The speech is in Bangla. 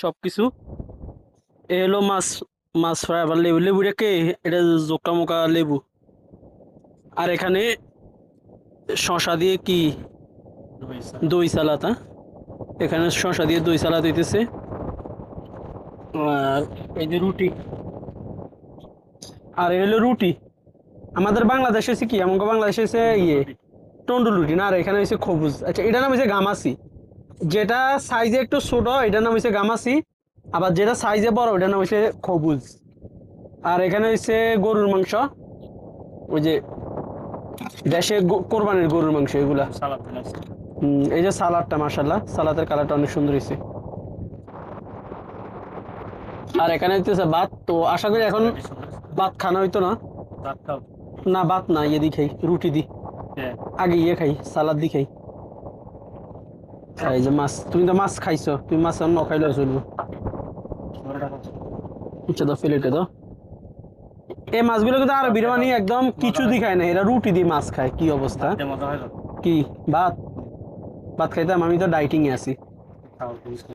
সবকিছু। এ হলো মাছ, মাছ ফ্রাই। আবার লেবু, লেবুটা কে? এটা জোকা মোকা লেবু। আর এখানে শশা দিয়ে কি দই সালাদ, হ্যাঁ? এখানে শশা দিয়ে দই সালাদ হইতেছে। আর এই যে রুটি, আর এই হলো রুটি। আমাদের বাংলাদেশে হচ্ছে কি, আমাকে বাংলাদেশে হচ্ছে ইয়ে তন্ডুল রুটি না, আর এখানে হচ্ছে খবুজ। আচ্ছা, এটার নাম হচ্ছে গামাসি। যেটা সাইজে একটু ছোট এটার নাম হচ্ছে গামাসি, আবার যেটা সাইজে বড় ওটার নাম হচ্ছে খবুজ। আর এখানে হচ্ছে গরুর মাংস, ওই যে দেশে কোরবানির গরুর মাংস এগুলা। এই যে সালাদটা, মাশাল্লাহ সালাদের কালারটা অনেক সুন্দর হয়েছে। আর এখানে হইতেছে ভাত। তো আশা করি এখন ভাত খানা হইতো না। না ভাত না, ইয়ে দি খাই, রুটি দি। আগে ইয়ে খাই, সালাদ দি খাই। এই যে মাছ, তুমি তো মাছ খাইছো, তুমি মাছ ন খাইলে চলবো। আচ্ছা দাও, প্লেটে দাও। এই মাছগুলো কিন্তু আরো বিরিয়ানি একদম কিছু দি খায় না, এরা রুটি দিয়ে মাছ খায়। কি অবস্থা! কি ভাত, ভাত খাইতাম, আমি তো ডাইটিং এ আছি।